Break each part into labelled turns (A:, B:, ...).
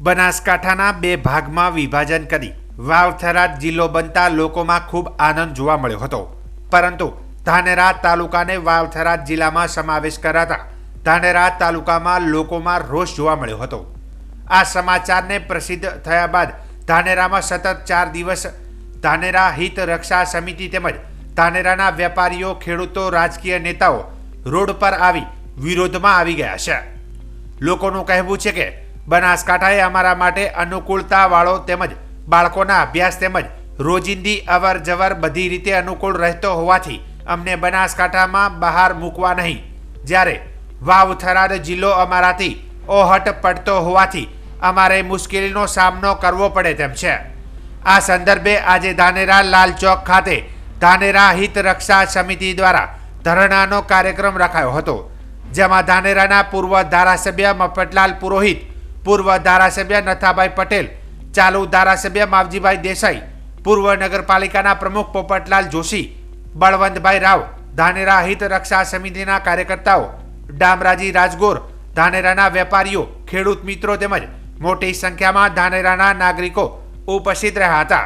A: બનાસકાંઠાના બે ભાગમાં વિભાજન કરી વાવ-થરાદ જિલ્લો બનતા લોકોમાં ખૂબ આનંદ જોવા મળ્યો હતો, પરંતુ ધાનેરા તાલુકાને વાવ-થરાદ જિલ્લામાં સમાવેશ કરાતા ધાનેરા તાલુકામાં લોકોમાં રોષ જોવા મળ્યો હતો। આ સમાચારને પ્રસિદ્ધ થયા બાદ ધાનેરામાં સતત 4 દિવસ ધાનેરા હિત રક્ષા સમિતિ તેમજ ધાનેરાના વેપારીઓ, ખેડૂતો, રાજકીય નેતાઓ રોડ પર આવી વિરોધમાં આવી ગયા છે। લોકોનું કહેવું છે કે બનાસકાંઠાએ અમારા માટે અનુકૂળતાવાળો તેમજ બાળકોના અભ્યાસ તેમજ રોજિંદી અવર જવર બધી રીતે અનુકૂળ રહેતો હોવાથી અમને બનાસકાંઠામાં બહાર મૂકવા નહીં, જ્યારે વાવ-થરાદ જિલ્લો અમારાથી ઓહટ પડતો હોવાથી અમારે મુશ્કેલીનો સામનો કરવો પડે તેમ છે। આ સંદર્ભે આજે ધાનેરા લાલ ચોક ખાતે ધાનેરા હિત રક્ષા સમિતિ દ્વારા ધરણાનો કાર્યક્રમ રખાયો હતો, જેમાં ધાનેરાના પૂર્વ ધારાસભ્ય મફતલાલ પુરોહિત, પૂર્વ ધારાસભ્ય નથાભાઈ પટેલ, ચાલુ ધારાસભ્ય માવજીભાઈ દેસાઈ, પૂર્વ નગરપાલિકાના પ્રમુખ પોપટલાલ જોશી, બળવંતભાઈ રાવ, ધાનેરા હિત રક્ષા સમિતિના કાર્યકર્તાઓ, ડામરાજી રાજગોર, ધાનેરાના વેપારીઓ, ખેડૂત મિત્રો તેમજ મોટી સંખ્યામાં ધાનેરાના નાગરિકો ઉપસ્થિત રહ્યા હતા।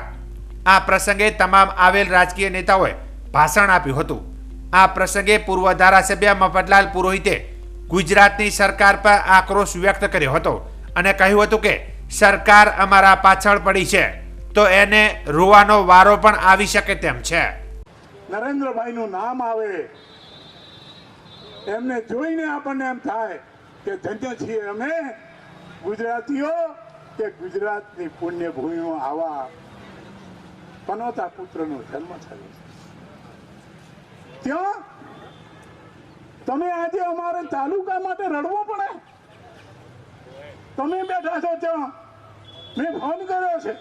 A: આ પ્રસંગે તમામ આવેલ રાજકીય નેતાઓએ ભાષણ આપ્યું હતું। આ પ્રસંગે પૂર્વ ધારાસભ્ય મફતલાલ પુરોહિતે ગુજરાતની સરકાર પર આક્રોશ વ્યક્ત કર્યો હતો અને કહ્યું હતું કે સરકાર અમારા પાછળ પડી છે તો એને રોવાનો વારો પણ આવી શકે તેમ છે।
B: નરેન્દ્રભાઈનું નામ આવે એમને જોઈને આપણને એમ થાય કે ધન્ય છીએ અમે ગુજરાતીઓ કે ગુજરાતની પુણ્યભૂમિમાં આવા પનોતા પુત્રનો જન્મ થયો છે। ત્યાં તમે આજે અમારે તાલુકા માટે રડવો પડે? તમે બેઠા છો ત્યાં, મેં ફોન કર્યો છે,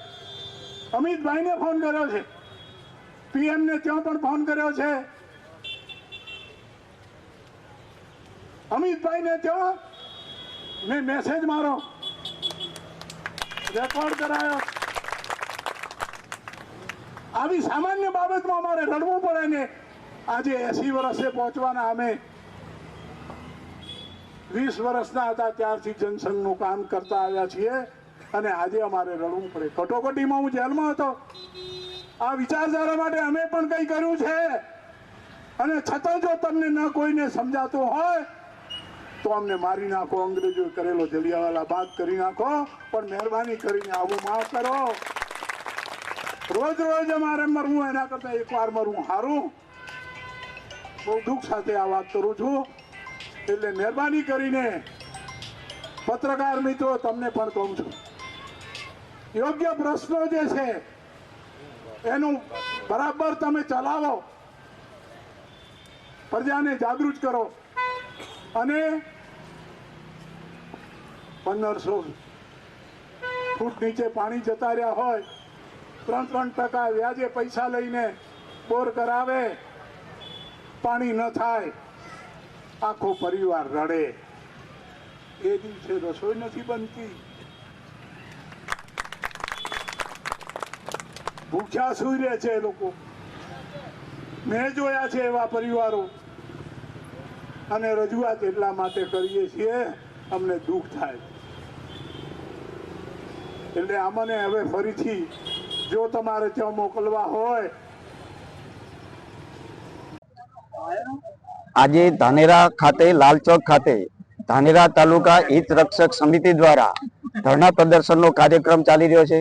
B: અમિતભાઈને ફોન કર્યો છે, PM ને ત્યાં પણ ફોન કર્યો છે, અમિતભાઈને ત્યાં મેં મેસેજ મારો રેકોર્ડ કરાયો। આવી સામાન્ય બાબતમાં અમારે રડવું પડે ને આજે 80 વર્ષે પહોંચવાના અમે 20 વર્ષના હતા ત્યારથી જનસંઘનું કામ કરતા આવ્યા છીએ અને આજે અમારે રડવું પડે। કટોકટીમાં હું જેલમાં હતો, આ વિચારધારા માટે અમે પણ કંઈ કર્યું છે અને છતાં જો તમને ન કોઈને સમજાતું હોય તો અમને મારી નાખો, અંગ્રેજોએ કરેલો જલિયાવાલા બાગ કરી નાખો, પણ મહેરબાની કરીને આવું માફ કરો। રોજ રોજ અમારે મરવું એના કરતા એકવાર મરવું સારું। બહુ દુઃખ સાથે આ વાત કરું છું, એટલે મહેરબાની કરીને પત્રકાર મિત્રો તમને પણ કહું છું, યોગ્ય પ્રશ્નો જે છે એનું બરાબર તમે ચલાવો, પ્રજાને જાગૃત કરો અને 1500 ફૂટ નીચે પાણી જતા રહ્યા હોય, 3% વ્યાજે પૈસા લઈને બોર કરાવે, પાણી ન થાય, આખો પરિવાર રડે, એ દિવસે રસોઈ નથી બનતી, ભૂખ્યા સૂઈ રહે છે લોકો। મેં જોયા છે એવા પરિવારો અને રજૂઆત એટલા માટે કરીએ છીએ અમને દુઃખ થાય। એટલે અમને હવે ફરીથી જો તમારે ત્યાં મોકલવા હોય,
C: આજે ધાનેરા ખાતે લાલ ચોક ખાતે ધાનેરા તાલુકા હિત રક્ષક સમિતિ દ્વારા ધરણા પ્રદર્શનનો કાર્યક્રમ ચાલી રહ્યો છે।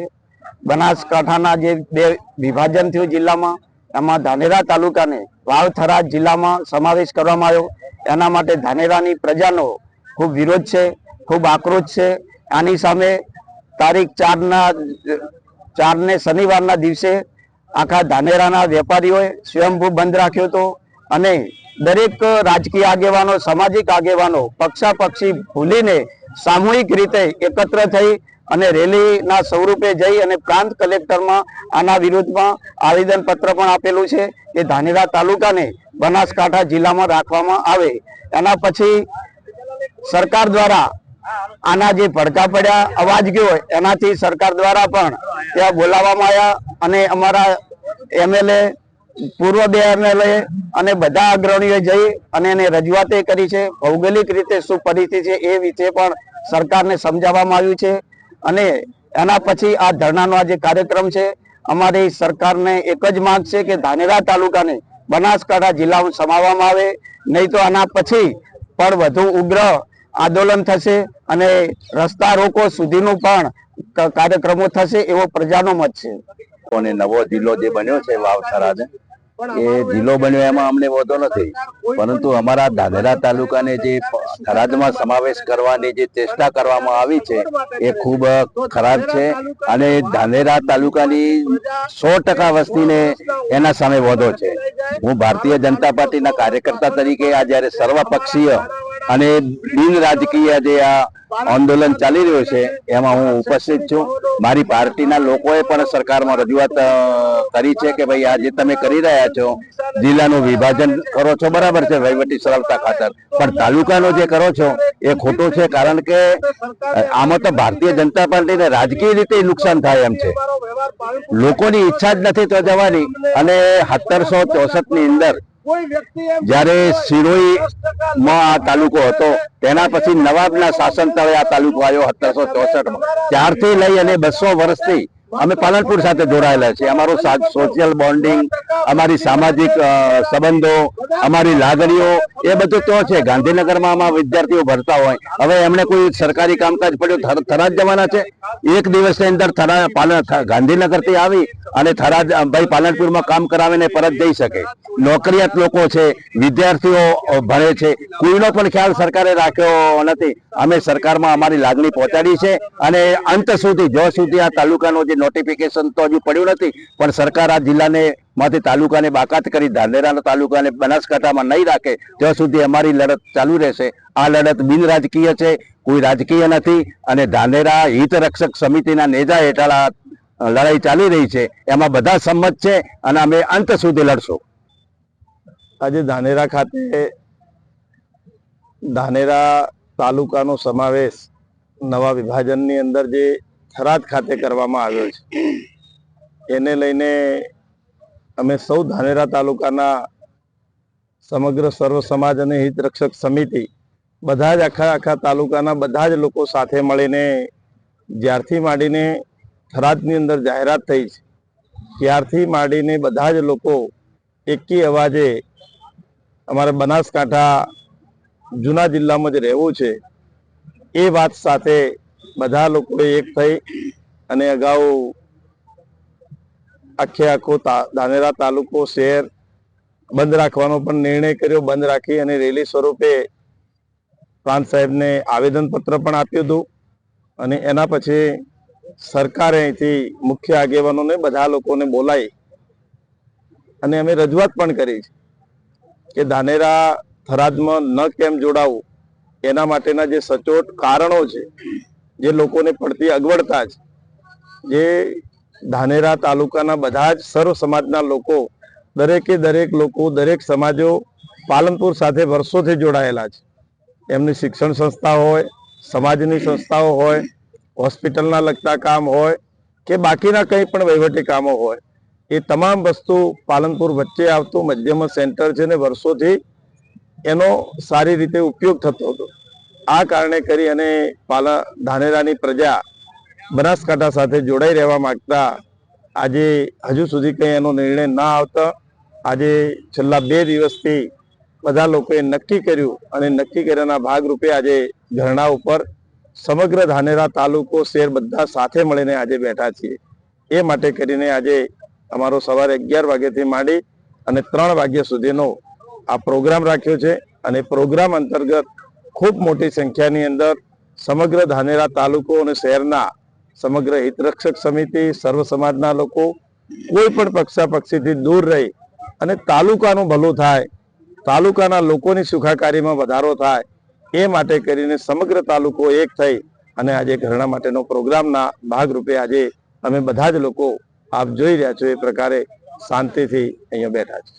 C: બનાસકાંઠાના જે બે વિભાજન થયું જિલ્લામાં, એમાં ધાનેરા તાલુકાને વાવ-થરાદ જિલ્લામાં સમાવેશ કરવામાં આવ્યો, એના માટે ધાનેરાની પ્રજાનો ખૂબ વિરોધ છે, ખૂબ આક્રોશ છે। આની સામે તારીખ 4 ને શનિવારના દિવસે આખા ધાનેરાના વેપારીઓએ સ્વયંભૂ બંધ રાખ્યો હતો અને દરેક રાજકીય આગેવાનો, સામાજિક આગેવાનો પક્ષાપક્ષી ભૂલીને સામૂહિક રીતે એકત્ર થઈ અને રેલીના સ્વરૂપે જઈ અને પ્રાંત કલેક્ટરમાં આના વિરુદ્ધમાં આવેદનપત્ર પણ આપેલું છે કે ધાનેરા તાલુકાને બનાસકાંઠા જિલ્લામાં રાખવામાં આવે। એના પછી સરકાર દ્વારા આના જે ભડકા પડ્યા, અવાજ ગયો, એનાથી સરકાર દ્વારા પણ ત્યાં બોલાવવામાં આવ્યા અને અમારા MLA, પૂર્વ 2 MLA અને બધા અગ્રણીઓ જઈ અને એને રજૂઆત કરી છે। ભૌગોલિક રીતે શું પરિસ્થિતિ છે એ વિશે પણ સરકારને સમજાવવામાં આવ્યું છે અને એના પછી આ ધરણાનો આ જે કાર્યક્રમ છે, અમારી સરકારને એક જ માંગ છે કે ધાનેરા તાલુકાને બનાસકાંઠા જિલ્લામાં સમાવવામાં આવે, નહીં તો આના પછી પણ વધુ ઉગ્ર આંદોલન થશે અને રસ્તા રોકો સુધીનું પણ કાર્યક્રમો થશે એવો પ્રજાનો મત છે.
D: અને નવો જિલ્લો જે બન્યો છે વાવ થરાદ, એ જિલ્લો બન્યો એમાં અમને વાંધો નથી, પરંતુ અમારા ધાનેરા તાલુકાને જે થરાદમાં સમાવેશ કરવાની જે ચેષ્ટા કરવામાં આવી છે એ ખૂબ ખરાબ છે અને ધાનેરા તાલુકાની 100% વસ્તીને એના સામે વાંધો છે. હું ભારતીય જનતા પાર્ટીના કાર્યકર્તા તરીકે આ જ્યારે સર્વપક્ષીય અને બિન રાજકીય જે આ આંદોલન ચાલી રહ્યું છે એમાં હું ઉપસ્થિત છું. મારી પાર્ટીના લોકોએ પણ સરકારમાં રજૂઆત કરી છે કે ભાઈ આ જે તમે કરી રહ્યા છો, જિલ્લાનું વિભાજન કરો છો બરાબર છે વહીવટી સરળતા ખાતર, પણ તાલુકાનો જે કરો છો એ ખોટું છે, કારણ કે આમાં તો ભારતીય જનતા પાર્ટીને રાજકીય રીતે નુકસાન થાય એમ છે. લોકોની ઈચ્છા જ નથી તો જવાની. અને 1764 ની અંદર જયારે સિરોઈ માં આ તાલુકો હતો, તેના પછી નવાબના શાસન તળે આ તાલુકો આવ્યો 1764 માં. ત્યારથી લઈ અને 200 વર્ષથી અમે પાલનપુર સાથે જોડાયેલા છીએ. અમારું સોશિયલ બોન્ડિંગ, અમારી સામાજિક સંબંધો, અમારી લાગણીઓ એ બધું તો છે. ગાંધીનગરમાં આમાં વિદ્યાર્થીઓ ભરતા હોય, હવે એમને કોઈ સરકારી કામકાજ પડ્યું થરાદ જવાના છે, એક દિવસની અંદર ગાંધીનગર થી આવી અને થરાદ ભાઈ પાલનપુરમાં કામ કરાવીને પરત જઈ શકે. નોકરિયાત લોકો છે, વિદ્યાર્થીઓ ભણે છે, કોઈનો પણ ખ્યાલ સરકારે રાખ્યો નથી. અમે સરકારમાં અમારી લાગણી પહોંચાડી છે અને અંત સુધી જો સુધી આ તાલુકાનો જે નોટિફિકેશન તો હજુ પડ્યું નથી, પણ સરકાર આ જિલ્લાને માંથી તાલુકાને બાકાત કરી ધાનેરાના તાલુકાને બનાસકાંઠામાં નહીં રાખે ત્યાં સુધી અમારી લડત ચાલુ રહેશે. આ લડત બિન રાજકીય છે, કોઈ રાજકીય નથી અને ધાનેરા હિત રક્ષક સમિતિના નેજા હેઠળ આ લડાઈ ચાલી રહી છે. એમાં બધા સંમત છે અને અમે અંત સુધી લડશું.
C: આજે ધાનેરા ખાતે ધાનેરા તાલુકાનો સમાવેશ નવા વિભાજનની અંદર જે થરાદ ખાતે કરવામાં આવ્યો છે, એને લઈને અમે સૌ ધાનેરા તાલુકાના સમગ્ર સર્વ સમાજ અને હિત રક્ષક સમિતિ બધા જ આખા તાલુકાના બધા જ લોકો સાથે મળીને જ્યારથી માંડીને થરાદની અંદર જાહેરાત થઈ છે ત્યારથી માંડીને બધા જ લોકો એકી અવાજે અમારે બનાસકાંઠા જૂના જિલ્લામાં જ રહેવું છે એ વાત સાથે બધા લોકોએ એક થઈ અને અગાઉ આખો ધાનેરા તાલુકો શહેર બંધ રાખવાનો પણ નિર્ણય કર્યો. બંધ રાખી અને રેલી સ્વરૂપે પ્રાંત સાહેબને આવેદનપત્ર પણ આપ્યું હતું અને એના પછી સરકારે અહીંથી મુખ્ય આગેવાનોને બધા લોકોને બોલાવી અને અમે રજૂઆત પણ કરી કે ધાનેરા થરાદમાં ન કેમ જોડાવું, એના માટેના જે સચોટ કારણો છે, જે લોકોને પડતી અગવડતા છે, જે ધાનેરા તાલુકાના બધા જ સર્વ સમાજના લોકો દરેકે દરેક લોકો દરેક સમાજો પાલનપુર સાથે વર્ષોથી જોડાયેલા છે. એમની શિક્ષણ સંસ્થા હોય, સમાજની સંસ્થાઓ હોય, હોસ્પિટલના લગતા કામ હોય કે બાકીના કંઈ પણ વહીવટી કામો હોય, એ તમામ વસ્તુ પાલનપુર વચ્ચે આવતું મધ્યમાં સેન્ટર છે ને વર્ષોથી એનો સારી રીતે ઉપયોગ થતો હતો. આ કારણે કરી અને ધાનેરાની પ્રજા બનાસકાંઠા સાથે જોડાઈ રહેવા માંગતા આજે હજુ સુધી કંઈ એનો નિર્ણય ના આવતા આજે છેલ્લા 2 દિવસથી બધા લોકોએ નક્કી કર્યું અને નક્કી કર્યાના ભાગરૂપે આજે ધરણા ઉપર સમગ્ર ધાનેરા તાલુકો શહેર બધા સાથે મળીને આજે બેઠા છીએ. એ માટે કરીને આજે અમારો સવારે 11 વાગ્યાથી માંડી અને 3 વાગ્યા સુધીનો આ પ્રોગ્રામ રાખ્યો છે અને પ્રોગ્રામ અંતર્ગત ખૂબ મોટી સંખ્યાની અંદર સમગ્ર ધાનેરા તાલુકો અને શહેરના સમગ્ર હિતરક્ષક સમિતિ, સર્વ સમાજના લોકો કોઈ પણ પક્ષાપક્ષીથી દૂર રહી અને તાલુકાનું ભલું થાય, તાલુકાના લોકોની સુખાકારીમાં વધારો થાય એ માટે કરીને સમગ્ર તાલુકો એક થઈ અને આજે ધરણા માટેનો પ્રોગ્રામના ભાગરૂપે આજે અમે બધા જ લોકો આપ જોઈ રહ્યા છો એ પ્રકારે શાંતિથી અહીંયા બેઠા છે.